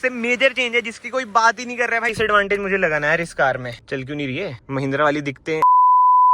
से major change है जिसकी कोई बात ही नहीं कर रहा है भाई। डिसएडवांटेज मुझे लगा ना यार इस कार में, चल क्यों नहीं रही है, महिंद्रा वाली दिखते हैं।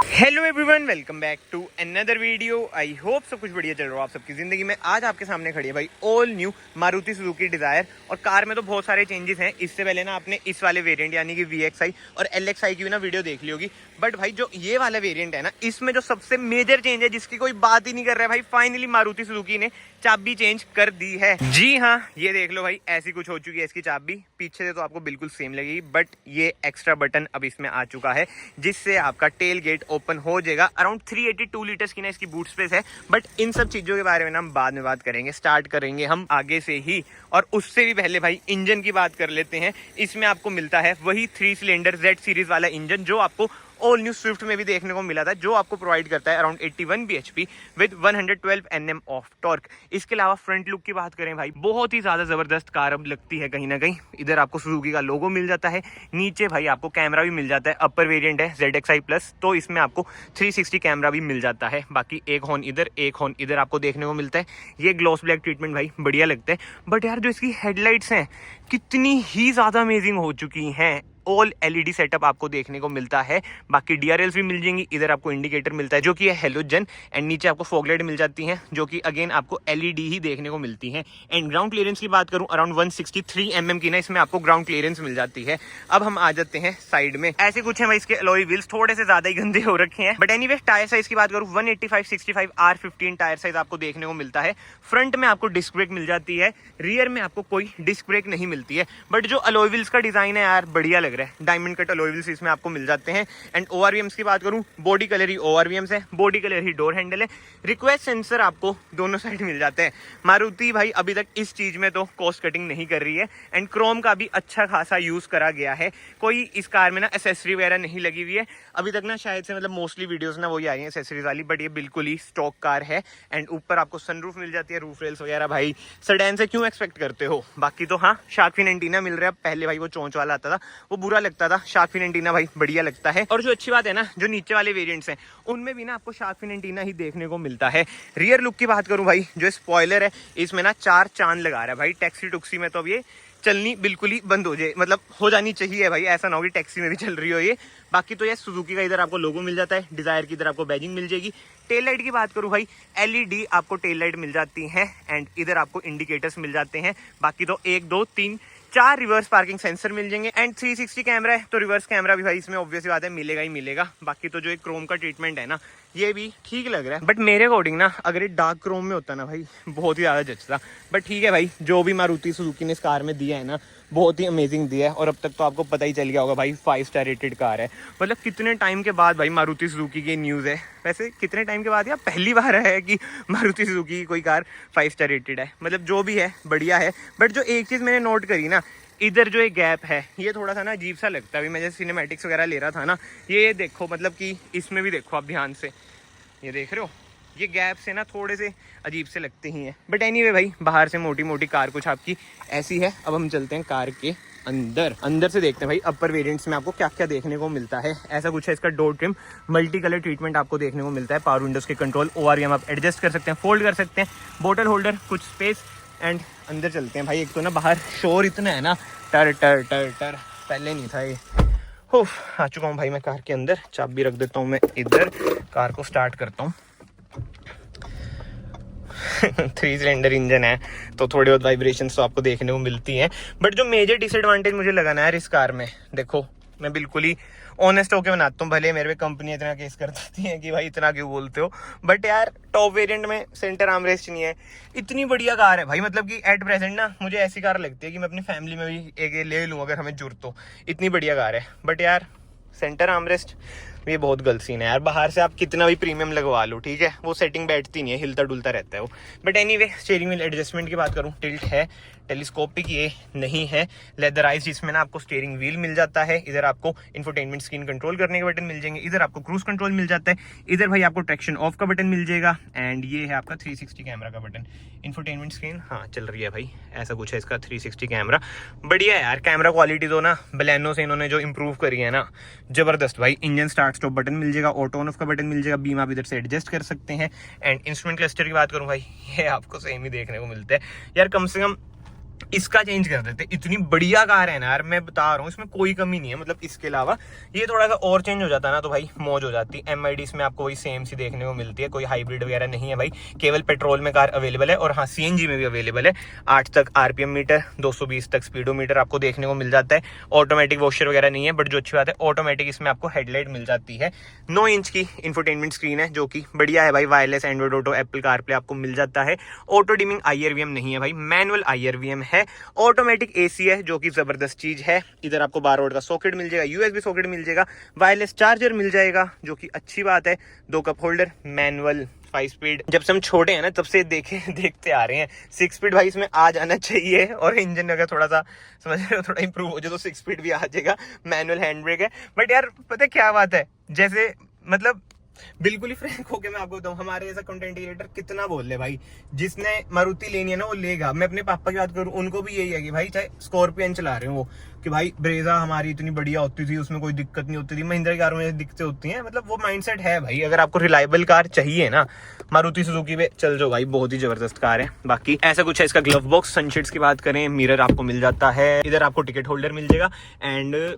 Hello everyone, welcome back to another video. I hope सब कुछ बढ़िया चल रहा हो आप सबकी जिंदगी में। आज आपके सामने खड़ी है भाई all new Maruti Suzuki Dzire. और कार में तो बहुत सारे चेंजेस हैं। इससे पहले ना आपने इस वाले वेरिएंट यानी कि VXI और LXI की भी ना वीडियो देख ली होगी। बट भाई जो ये वाला वेरिएंट है ना, इसमें जो सबसे मेजर चेंज है जिसकी कोई बात ही नहीं कर रहा है भाई, फाइनली मारुति सुजुकी ने चाबी चेंज कर दी है। जी हाँ, ये देख लो भाई, ऐसी कुछ हो चुकी है इसकी चाबी। पीछे से तो आपको बिल्कुल सेम लगेगी, बट ये एक्स्ट्रा बटन अब इसमें आ चुका है जिससे आपका टेल गेट ओपन हो जाएगा। अराउंड 382 लीटर्स की ना इसकी बूट स्पेस है। बट इन सब चीजों के बारे में ना हम बाद में बात करेंगे, स्टार्ट करेंगे हम आगे से ही। और उससे भी पहले भाई इंजन की बात कर लेते हैं। इसमें आपको मिलता है वही 3 सिलेंडर Z सीरीज वाला इंजन जो आपको ऑल न्यू स्विफ्ट में भी देखने को मिला था, जो आपको प्रोवाइड करता है around 81 bhp with 112 Nm of torque. इसके अलावा फ्रंट लुक की बात करें भाई, बहुत ही ज्यादा जबरदस्त कार अब लगती है कहीं ना कहीं। इधर आपको सुजुकी का लोगो मिल जाता है, नीचे भाई आपको कैमरा भी मिल जाता है। अपर वेरिएंट है ZXI प्लस, तो इसमें आपको 360 कैमरा भी मिल जाता है। बाकी एक हॉर्न इधर, एक हॉर्न इधर आपको देखने को मिलता है। ये ग्लॉस ब्लैक ट्रीटमेंट भाई बढ़िया लगता है। बट यार जो इसकी हेडलाइट्स हैं कितनी ही ज्यादा अमेजिंग हो चुकी हैं। ऑल LED सेटअप आपको देखने को मिलता है। बाकी DRLs भी मिल जाएंगी। इधर आपको इंडिकेटर मिलता है जो कि है हेलोजन, एंड नीचे आपको फॉगलाइट मिल जाती हैं जो कि अगेन आपको LED ही देखने को मिलती हैं। एंड ग्राउंड क्लियरेंस की बात करूं, अराउंड 163 mm की ना इसमें आपको ग्राउंड क्लियरेंस मिल जाती है। अब हम आ जाते हैं साइड में। ऐसे कुछ है भाई, इसके अलॉय व्हील्स थोड़े से ज्यादा ही गंदे हो रखे हैं। बट एनीवे टायर साइज की बात करूं, 185/65 R15 टायर साइज आपको देखने को मिलता है। फ्रंट में आपको डिस्क ब्रेक मिल जाती है, रियर में आपको कोई डिस्क ब्रेक नहीं मिलती है। बट जो अलॉय व्हील्स का डिजाइन है यार बढ़िया लग रहा है। डायमंड कट अलॉय व्हील्स इसमें आपको मिल जाते हैं। एंड ORVMs की बात करूं, बॉडी कलर ही ORVMs है, बॉडी कलर ही डोर हैंडल है। रिक्वेस्ट सेंसर आपको दोनों साइड मिल जाते हैं। मारुति भाई अभी तक इस चीज में तो कॉस्ट कटिंग नहीं कर रही है। एंड क्रोम का भी अच्छा खासा यूज करा गया है। कोई इस कार में ना एसेसरी वगैरह नहीं लगी हुई है अभी तक ना, शायद से मतलब मोस्टली वीडियोस ना वही आई है एसेसरीज वाली। बट ये बिल्कुल ही स्टॉक कार है। एंड ऊपर आपको सनरूफ मिल जाती है, रूफ रेल्स वगैरह भाई सेडान से क्यों एक्सपेक्ट करते हो। बाकी तो हाँ, शार्क फिन एंटीना मिल रहा है। पहले भाई वो चोंच वाला आता था, वो बुरा लगता था। शार्क फिन एंटीना भाई बढ़िया लगता है। और जो अच्छी बात है ना, जो नीचे वाले वेरिएंट्स हैं उनमें भी ना आपको शार्क फिन एंटीना ही देखने को मिलता है। रियर लुक की बात करूं भाई, जो स्पॉइलर है इसमें ना 4 चांद लगा रहा है भाई। टैक्सी टुक्सी में तो अब ये चलनी बिल्कुल ही बंद हो जाए, मतलब हो जानी चाहिए भाई, ऐसा ना हो कि टैक्सी में भी चल रही हो ये। बाकी तो ये सुजुकी का इधर आपको लोगो मिल जाता है, डिजायर की इधर आपको बैजिंग मिल जाएगी। टेल लाइट की बात करूं भाई, LED आपको टेल लाइट मिल जाती है। एंड इधर आपको इंडिकेटर्स मिल जाते हैं। बाकी तो 1 2 3 4 रिवर्स पार्किंग सेंसर मिल जाएंगे। एंड 360 कैमरा है, तो रिवर्स कैमरा भी भाई इसमें ऑब्वियस बात है मिलेगा ही मिलेगा। बाकी तो जो एक क्रोम का ट्रीटमेंट है ना, ये भी ठीक लग रहा है। बट मेरे अकॉर्डिंग ना, अगर ये डार्क क्रोम में होता ना भाई, बहुत ही ज्यादा जचता। बट ठीक है भाई, जो भी मारुति सुजुकी ने इस कार में दिया है ना, बहुत ही अमेजिंग दिया है। और अब तक तो आपको पता ही चल गया होगा भाई, 5 स्टार रेटेड कार है। मतलब कितने टाइम के बाद भाई मारुति सुजुकी की न्यूज़ है। वैसे कितने टाइम के बाद, या पहली बार है कि मारुति सुजुकी की कोई कार 5 स्टार रेटेड है। मतलब जो भी है बढ़िया है। बट जो एक चीज़ मैंने नोट करी ना, इधर जो एक गैप है ये थोड़ा सा ना अजीब सा लगता है। अभी मैं जैसे सिनेमैटिक्स वगैरह ले रहा था ना, ये देखो, मतलब कि इसमें भी देखो आप ध्यान से, ये देख रहे हो, ये गैप से ना थोड़े से अजीब से लगते ही हैं। बट एनीवे भाई, बाहर से मोटी मोटी कार कुछ आपकी ऐसी है। अब हम चलते हैं कार के अंदर से देखते हैं भाई अपर वेरिएंट्स में आपको क्या क्या देखने को मिलता है। ऐसा कुछ है, इसका door trim multi colour treatment आपको देखने को मिलता है। पावर विंडोज के कंट्रोल, ORVM आप एडजस्ट कर सकते हैं, फोल्ड कर सकते हैं, बोतल होल्डर, कुछ स्पेस। एंड अंदर चलते हैं भाई। एक तो ना बाहर शोर इतना है ना, टर टर टर टर, पहले नहीं था ये। आ चुका हूँ भाई मैं कार के अंदर। चाबी रख देता हूँ मैं इधर, कार को स्टार्ट करता हूँ। 3 सिलेंडर इंजन है तो थोड़ी बहुत वाइब्रेशंस तो आपको देखने को मिलती हैं। बट जो मेजर डिसएडवांटेज मुझे लगा ना यार इस कार में, देखो मैं बिल्कुल ही ऑनेस्ट होके बनाता हूँ। भले मेरे पे कंपनी इतना केस कर देती है कि भाई इतना क्यों बोलते हो, बट यार टॉप वेरिएंट में सेंटर आर्मरेस्ट नहीं है। इतनी बढ़िया कार है भाई, मतलब कि एट प्रेजेंट ना मुझे ऐसी कार लगती है कि मैं अपनी फैमिली में भी एक ले लूँ अगर हमें जरूरत हो। इतनी बढ़िया कार है। बट यार सेंटर आर्मरेस्ट ये बहुत गलत सीन है यार। बाहर से आप कितना भी प्रीमियम लगवा लो, ठीक है, वो सेटिंग बैठती नहीं है, हिलता डुलता रहता है वो। But anyway, steering wheel adjustment की बात करूँ, टिल्ट है, टेलीस्कोपिक ये नहीं है, लेदराइज, जिसमें ना आपको स्टीयरिंग व्हील मिल जाता है। इधर आपको इंफोटेनमेंट स्क्रीन कंट्रोल करने के बटन मिल जाएंगे, इधर आपको क्रूज कंट्रोल मिल जाता है, इधर भाई आपको ट्रैक्शन ऑफ का बटन मिल जाएगा। एंड ये है आपका 360 कैमरा का बटन। इंफोटेनमेंट स्क्रीन हाँ चल रही है भाई, ऐसा कुछ है इसका 360 कैमरा। बढ़िया है यार, कैमरा क्वालिटी तो ना बलेनो से इन्होंने जो इंप्रूव करी है ना, जबरदस्त भाई। इंजन स्टार्ट स्टॉप बटन मिल जाएगा, ऑटो ऑन ऑफ का बटन मिल जाएगा, बीम आप इधर से एडजस्ट कर सकते हैं। एंड इंस्ट्रूमेंट क्लस्टर की बात करूं भाई, ये आपको सेम ही देखने को मिलता है यार। कम से कम इसका चेंज कर देते। इतनी बढ़िया कार है ना यार, मैं बता रहा हूँ, इसमें कोई कमी नहीं है। मतलब इसके अलावा ये थोड़ा सा और चेंज हो जाता है ना तो भाई मौज हो जाती। एमआईडी इसमें आपको वही सेम सी देखने को मिलती है, कोई हाइब्रिड वगैरह नहीं है भाई, केवल पेट्रोल में कार अवेलेबल है। और हाँ, सीएनजी में भी अवेलेबल है। 8 तक आरपीएम मीटर, 220 तक स्पीडोमीटर आपको देखने को मिल जाता है। ऑटोमेटिक वॉशर वगैरह नहीं है, बट जो अच्छी बात है ऑटोमेटिक इसमें आपको हेडलाइट मिल जाती है। 9 इंच की इंफोटेनमेंट स्क्रीन है जो कि बढ़िया है भाई। Wireless Android auto, Apple CarPlay आपको मिल जाता है। ऑटो डिमिंग आईआरवीएम नहीं है भाई, मैनुअल आईआरवीएम है। ऑटोमेटिक एसी है जो कि जबरदस्त चीज है। इधर आपको 12 वोल्ट का सॉकेट मिल जाएगा, यूएसबी सॉकेट मिल जाएगा, वायरलेस चार्जर मिल जाएगा जो कि अच्छी बात है। 2 कप होल्डर, मैनुअल 5 स्पीड। जब से हम छोटे हैं ना तब से देखते आ रहे हैं 6 स्पीड भाई इसमें आ जाना चाहिए। और इंजन अगर थोड़ा सा समझ रहे हो थोड़ा इंप्रूव हो जाए तो 6 स्पीड भी आ जाएगा। मैनुअल हैंड ब्रेक है। बट यार पता है क्या बात है, जैसे मतलब बिल्कुल ही फ्रैंक होके मैं आपको बताऊं, हमारे ऐसा कंटेंट क्रिएटर कितना बोल ले भाई, जिसने मारुति लेनी है ना वो लेगा। मैं अपने पापा की बात करूं, उनको भी यही है कि भाई चाहे स्कॉर्पियन चला रहे हो वो, कि भाई ब्रेजा हमारी इतनी बढ़िया होती थी, उसमें कोई दिक्कत नहीं होती थी। महिंद्रा की कारों में दिक्कतें होती हैं, मतलब वो माइंडसेट है भाई। अगर आपको रिलायबल कार चाहिए ना, मारुति सुजुकी पे चल जाओ भाई, बहुत ही जबरदस्त कार है। बाकी ऐसा कुछ है इसका ग्लव बॉक्स। सनशेड्स की बात करें, मिरर आपको मिल जाता है। इधर आपको टिकट होल्डर मिल जाएगा एंड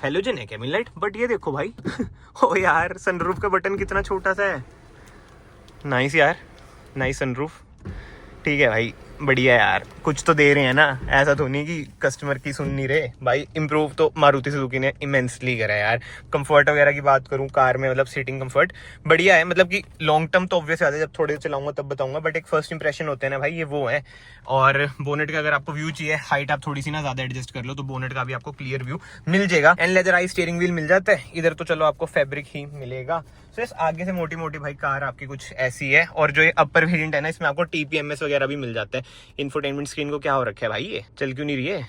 हेलोजन है कैबिन लाइट। बट ये देखो भाई ओ यार, सनरूफ का बटन कितना छोटा सा है। नाइस यार, नाइस सनरूफ। ठीक है भाई, बढ़िया यार, कुछ तो दे रहे हैं ना, ऐसा तो नहीं कि कस्टमर की सुन नहीं रहे भाई। इंप्रूव तो मारुति सुजुकी ने इमेंसली करा है यार। कंफर्ट वगैरह की बात करूं कार में, मतलब सीटिंग कंफर्ट बढ़िया है। मतलब कि लॉन्ग टर्म तो ऑब्वियस आता है, जब थोड़े चलाऊंगा तब बताऊंगा, बट एक फर्स्ट इंप्रेशन होते हैं ना भाई, ये वो है। और बोनेट का अगर आपको व्यू चाहिए, हाइट आप थोड़ी सी ना ज्यादा एडजस्ट कर लो तो बोनेट का भी आपको क्लियर व्यू मिल जाएगा। एंड लेदराइज स्टीयरिंग व्हील मिल जाता है। इधर तो चलो आपको फैब्रिक ही मिलेगा। तो इस आगे से मोटी मोटी भाई कार आपकी कुछ ऐसी है। और जो ये अपर वेरिएंट है ना, इसमें आपको टीपीएमएस वगैरह भी मिल जाता है। इंफोटेनमेंट स्क्रीन को क्या हो रखा है भाई, ये चल क्यों नहीं रही है?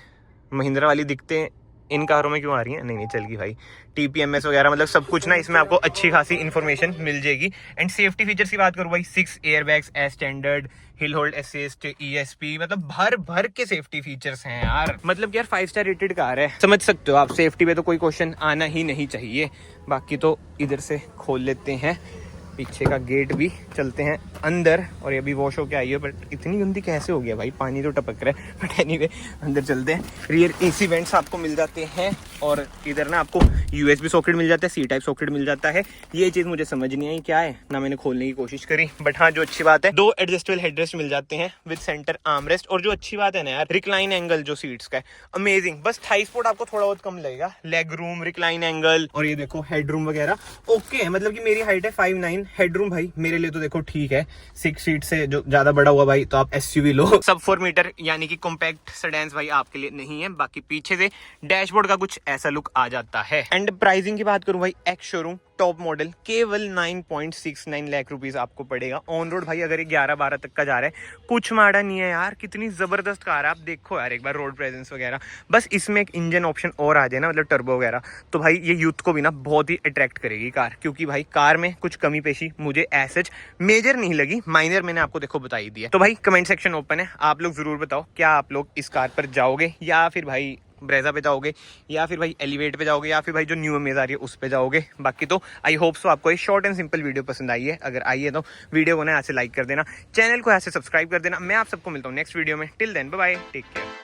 महिंद्रा वाली दिखते इन कारों में क्यों आ रही है? नहीं चल गई भाई। टीपीएमएस वगैरह मतलब सब कुछ ना इसमें आपको अच्छी खासी इन्फॉर्मेशन मिल जाएगी। एंड सेफ्टी फीचर्स की बात करूं भाई, 6 airbags, S standard, hill hold assist, ESP, मतलब भर के सेफ्टी फीचर्स हैं यार। मतलब कि यार 5 स्टार रेटेड कार है, समझ सकते हो आप। सेफ्टी पे तो कोई क्वेश्चन आना ही नहीं चाहिए। बाकी तो इधर से खोल लेते हैं पीछे का गेट भी, चलते हैं अंदर। और ये अभी वॉश होके आई है, बट इतनी गंदी कैसे हो गया भाई, पानी तो टपक रहा है। बट एनीवे अंदर चलते हैं। रियर एसी वेंट्स आपको मिल जाते हैं। और इधर ना आपको यूएसबी सॉकेट मिल जाता है, सी टाइप सॉकेट मिल जाता है। ये चीज़ मुझे समझ नहीं आई क्या है, ना मैंने खोलने की कोशिश करी। बट हाँ, जो अच्छी बात है, 2 एडजस्टेबल हेडरेस्ट मिल जाते हैं विद सेंटर आर्मरेस्ट। और जो अच्छी बात है ना यार, रिक्लाइन एंगल जो सीट्स का है, अमेजिंग। बस थाई स्पोर्ट आपको थोड़ा बहुत कम लगेगा। लेग रूम, रिक्लाइन एंगल, और ये देखो हेड रूम वगैरह ओके है। मतलब कि मेरी हाइट है 5'9", हेडरूम भाई मेरे लिए तो देखो ठीक है। 6 सीट से जो ज्यादा बड़ा हुआ भाई तो आप एसयूवी लो। सब 4 मीटर यानी कि कॉम्पैक्ट सेडान्स भाई आपके लिए नहीं है। बाकी पीछे से डैशबोर्ड का कुछ ऐसा लुक आ जाता है। एंड प्राइसिंग की बात करूं भाई, एक्स शोरूम टॉप मॉडल केवल 9.69 लाख रुपीस आपको पड़ेगा। ऑन रोड भाई अगर ये 11-12 तक का जा रहा है, कुछ माड़ा नहीं है यार। कितनी जबरदस्त कार है, आप देखो यार एक बार रोड प्रेजेंस वगैरह। बस इसमें एक इंजन ऑप्शन और आ जाए ना, मतलब टर्बो वगैरह, तो भाई ये यूथ को भी ना बहुत ही अट्रैक्ट करेगी कार। क्योंकि भाई कार में कुछ कमी पेशी मुझे ऐसे मेजर नहीं लगी, माइनर मैंने आपको देखो बताई दी है। तो भाई कमेंट सेक्शन ओपन है, आप लोग जरूर बताओ क्या आप लोग इस कार पर जाओगे, या फिर भाई ब्रेजा पे जाओगे, या फिर भाई एलिवेट पे जाओगे, या फिर भाई जो न्यू अमेज आ रही है उस पे जाओगे। बाकी तो आई होप सो आपको ये शॉर्ट एंड सिंपल वीडियो पसंद आई है। अगर आई है तो वीडियो को ना यहाँ से लाइक कर देना, चैनल को यहाँ से सब्सक्राइब कर देना। मैं आप सबको मिलता हूँ नेक्स्ट वीडियो में। Till then bye bye, take care.